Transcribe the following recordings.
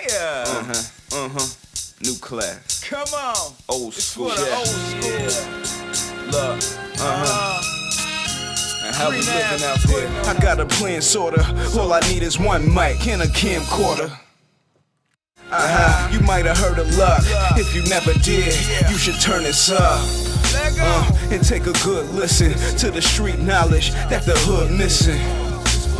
Yeah. New class. Come on. Old It's school. for the Yeah. old school. Look. And how we Green living ass out there. twin. I got a plan, sorta. All I need is one mic and a camcorder. You might have heard of luck. If you never did, you should turn this up. Let go. And take a good listen to the street knowledge that the hood missing.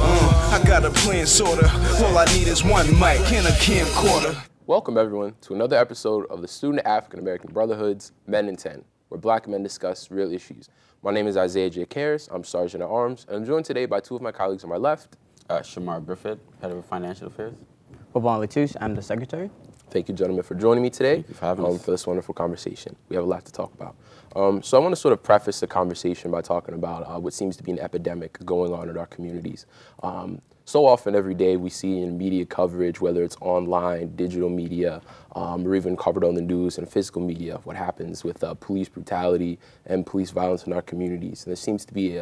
I got a plan, sorta. All I need is one mic and a camcorder. Welcome everyone to another episode of the Student African American Brotherhood's Men in 10, where black men discuss real issues. My name is Isaiah J. Karras, I'm Sergeant at Arms, and I'm joined today by two of my colleagues on my left. Shamar Griffith, Head of Financial Affairs. Black and Latino, I'm the secretary. Thank you, gentlemen, for joining me today Thank you for having us. for this wonderful conversation. We have a lot to talk about. So I want to sort of preface the conversation by talking about what seems to be an epidemic going on in our communities. So often every day we see in media coverage, whether it's online, digital media, or even covered on the news and physical media, what happens with police brutality and police violence in our communities. And there seems to be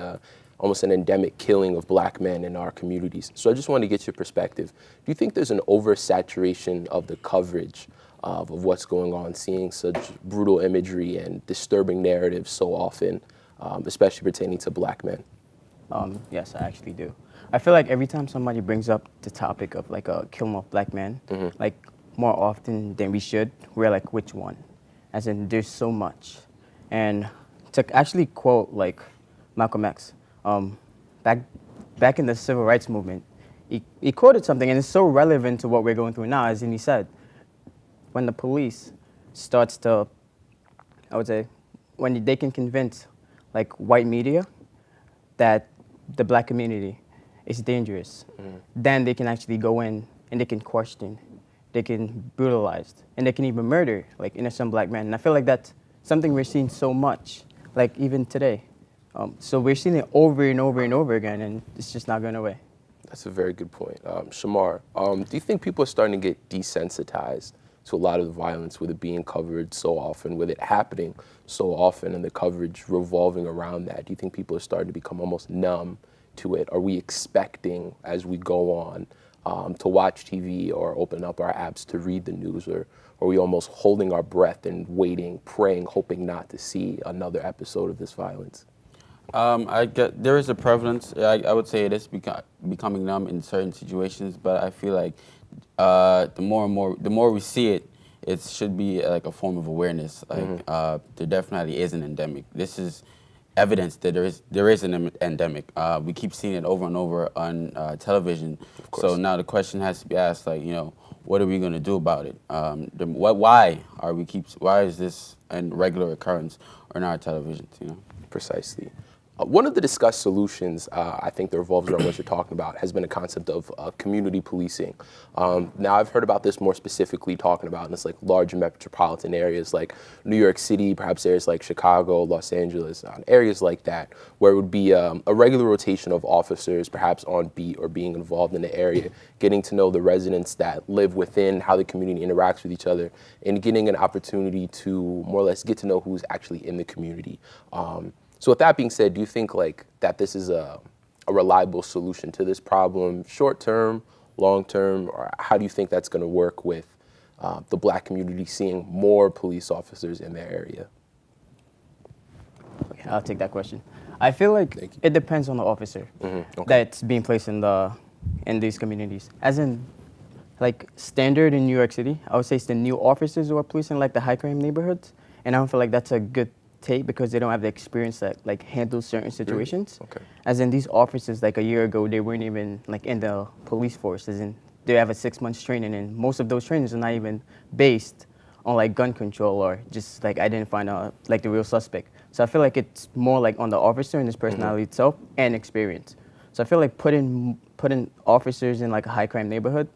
almost an endemic killing of black men in our communities. So I just want to get your perspective. Do you think there's an oversaturation of the coverage of what's going on, seeing such brutal imagery and disturbing narratives so often, especially pertaining to black men? Yes, I actually do. I feel like every time somebody brings up the topic of like a killing of black men, like more often than we should, we're like, which one? As in, there's so much. And to actually quote like Malcolm X, back in the civil rights movement, he quoted something, and it's so relevant to what we're going through now. As in, he said, when the police starts to, I would say, when they can convince like white media that the black community is dangerous, then they can actually go in and they can question, they can brutalize, and they can even murder like innocent black men. And I feel like that's something we're seeing so much, like even today. So we're seeing it over and over and over again, and it's just not going away. That's a very good point. Shamar, do you think people are starting to get desensitized to a lot of the violence with it being covered so often, with it happening so often and the coverage revolving around that? Do you think people are starting to become almost numb to it? Are we expecting as we go on to watch TV or open up our apps to read the news, or are we almost holding our breath and waiting, praying, hoping not to see another episode of this violence? There is a prevalence. I would say it is becoming numb in certain situations, but I feel like the more we see it, it should be like a form of awareness. Like there definitely is an endemic. This is evidence that there is an endemic. We keep seeing it over and over on television. So now the question has to be asked, like, what are we going to do about it? Why is this a regular occurrence on our televisions? Precisely. One of the discussed solutions, I think that revolves around what you're talking about, has been a concept of community policing. Now, I've heard about this more specifically talking about in this like large metropolitan areas like New York City, perhaps areas like Chicago, Los Angeles, areas like that, where it would be a regular rotation of officers, perhaps on beat or being involved in the area, getting to know the residents that live within, how the community interacts with each other, and getting an opportunity to more or less get to know who's actually in the community. So with that being said, do you think like that this is a reliable solution to this problem, short term, long term, or how do you think that's going to work with the black community seeing more police officers in their area? Okay, I'll take that question. I feel like it depends on the officer that's being placed in these communities. As in, like standard in New York City, I would say it's the new officers who are policing like the high crime neighborhoods, and I don't feel like that's a good take because they don't have the experience that like handle certain situations. As in these officers like a year ago, they weren't even like in the police force, as in they have a 6 months training, and most of those trainings are not even based on like gun control or just like identifying like the real suspect. So I feel like it's more like on the officer and his personality itself and experience. So I feel like putting officers in like a high crime neighborhood,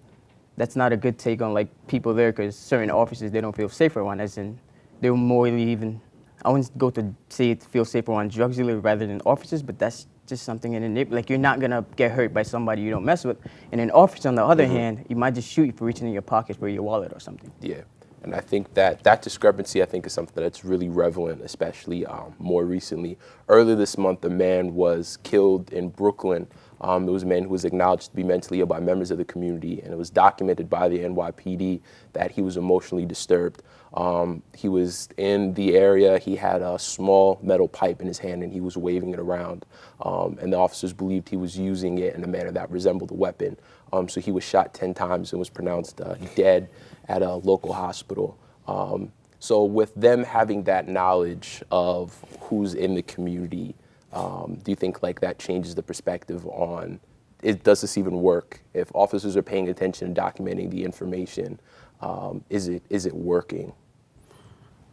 that's not a good take on like people there, because certain officers they don't feel safe around, as in they're more even, I wouldn't go to say it feel safer on drug dealers rather than officers, but that's just something in the neighborhood. Like, you're not gonna get hurt by somebody you don't mess with. And an officer, on the other hand, you might just shoot you for reaching in your pocket for your wallet or something. Yeah, and I think that discrepancy, I think, is something that's really relevant, especially more recently. Earlier this month, a man was killed in Brooklyn It was a man who was acknowledged to be mentally ill by members of the community, and it was documented by the NYPD that he was emotionally disturbed. He was in the area, he had a small metal pipe in his hand and he was waving it around. And the officers believed he was using it in a manner that resembled a weapon. So he was shot 10 times and was pronounced dead at a local hospital. So with them having that knowledge of who's in the community, do you think like that changes the perspective on, does this even work? If officers are paying attention and documenting the information, is it working?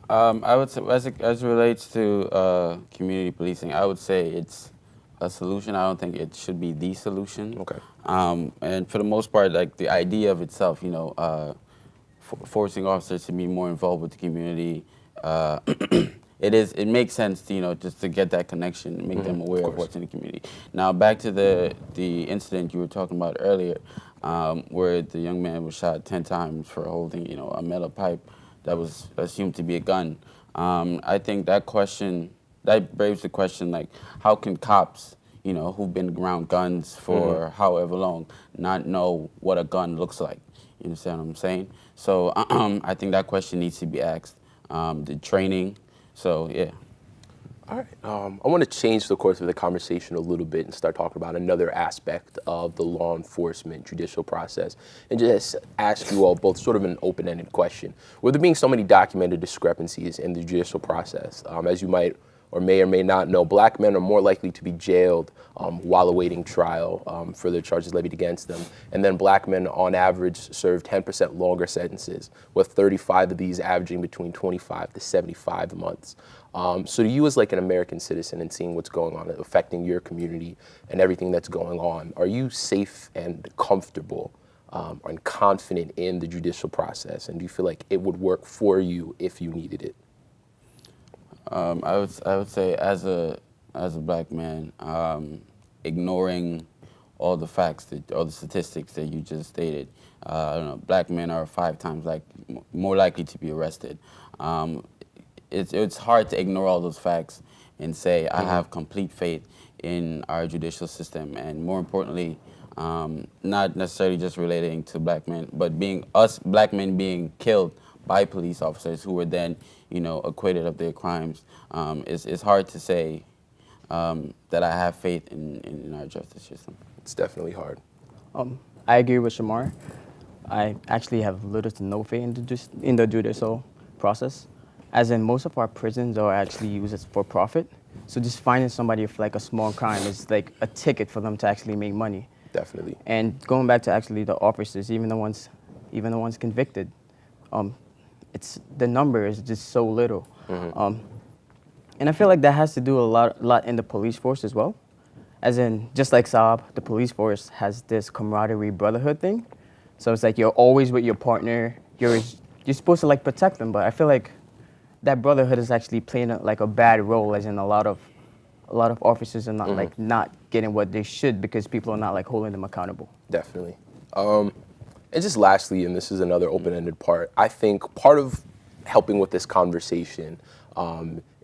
I would say, as it relates to community policing, I would say it's a solution. I don't think it should be the solution. Okay. And for the most part, like the idea of itself, forcing officers to be more involved with the community, it makes sense to, just to get that connection and make them aware of what's in the community. Now back to the incident you were talking about earlier, where the young man was shot 10 times for holding, a metal pipe that was assumed to be a gun. I think that brings the question, like, how can cops, who've been around guns for however long, not know what a gun looks like? You understand what I'm saying? So I think that question needs to be asked. The training, so yeah. All right. I want to change the course of the conversation a little bit and start talking about another aspect of the law enforcement judicial process, and just ask you all both sort of an open-ended question. With there being so many documented discrepancies in the judicial process, as you might or may not know, Black men are more likely to be jailed while awaiting trial for the charges levied against them. And then Black men, on average, serve 10% longer sentences, with 35 of these averaging between 25 to 75 months. So to you as like an American citizen and seeing what's going on, affecting your community and everything that's going on, are you safe and comfortable and confident in the judicial process? And do you feel like it would work for you if you needed it? I would say as a Black man, ignoring all the facts, all the statistics that you just stated, I don't know, Black men are 5 times more likely to be arrested. It's hard to ignore all those facts and say I have complete faith in our judicial system, and more importantly, not necessarily just relating to Black men, but Black men being killed by police officers who were then, acquitted of their crimes. It's hard to say that I have faith in our justice system. It's definitely hard. I agree with Shamar. I actually have little to no faith in the judicial process, as in most of our prisons are actually used for profit. So just finding somebody with like a small crime is like a ticket for them to actually make money. Definitely. And going back to actually the officers, even the ones convicted, the number is just so little. And I feel like that has to do a lot in the police force as well. As in, just like Saab, the police force has this camaraderie brotherhood thing. So it's like you're always with your partner. You're supposed to like protect them, but I feel like that brotherhood is actually playing a bad role, as in a lot of officers are not not getting what they should because people are not like holding them accountable. Definitely. And just lastly, and this is another open-ended part, I think part of helping with this conversation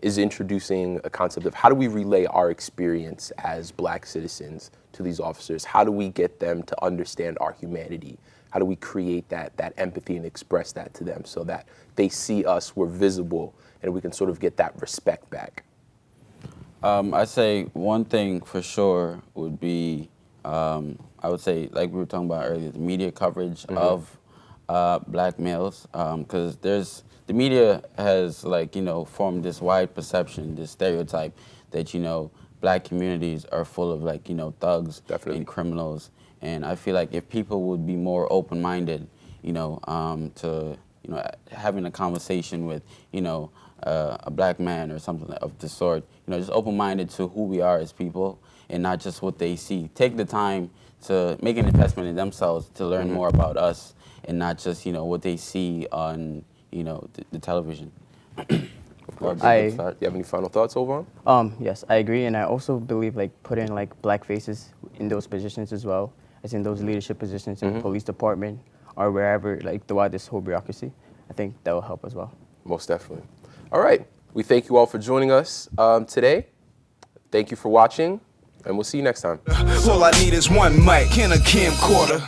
is introducing a concept of how do we relay our experience as Black citizens to these officers? How do we get them to understand our humanity? How do we create that empathy and express that to them so that they see us, we're visible, and we can sort of get that respect back? I say one thing for sure would be, I would say, like we were talking about earlier, the media coverage of Black males, because the media has formed this wide perception, this stereotype that Black communities are full of thugs and criminals, and I feel like if people would be more open-minded, to having a conversation with a Black man or something of the sort, just open-minded to who we are as people and not just what they see. Take the time to make an investment in themselves to learn more about us and not just what they see on the television. Do you have any final thoughts, Ovan? Yes, I agree, and I also believe putting Black faces in those positions as well, as in those leadership positions in the police department or wherever, throughout this whole bureaucracy. I think that will help as well. Most definitely. All right, we thank you all for joining us today. Thank you for watching, And we'll see you next time. All I need is one mic and a camcorder.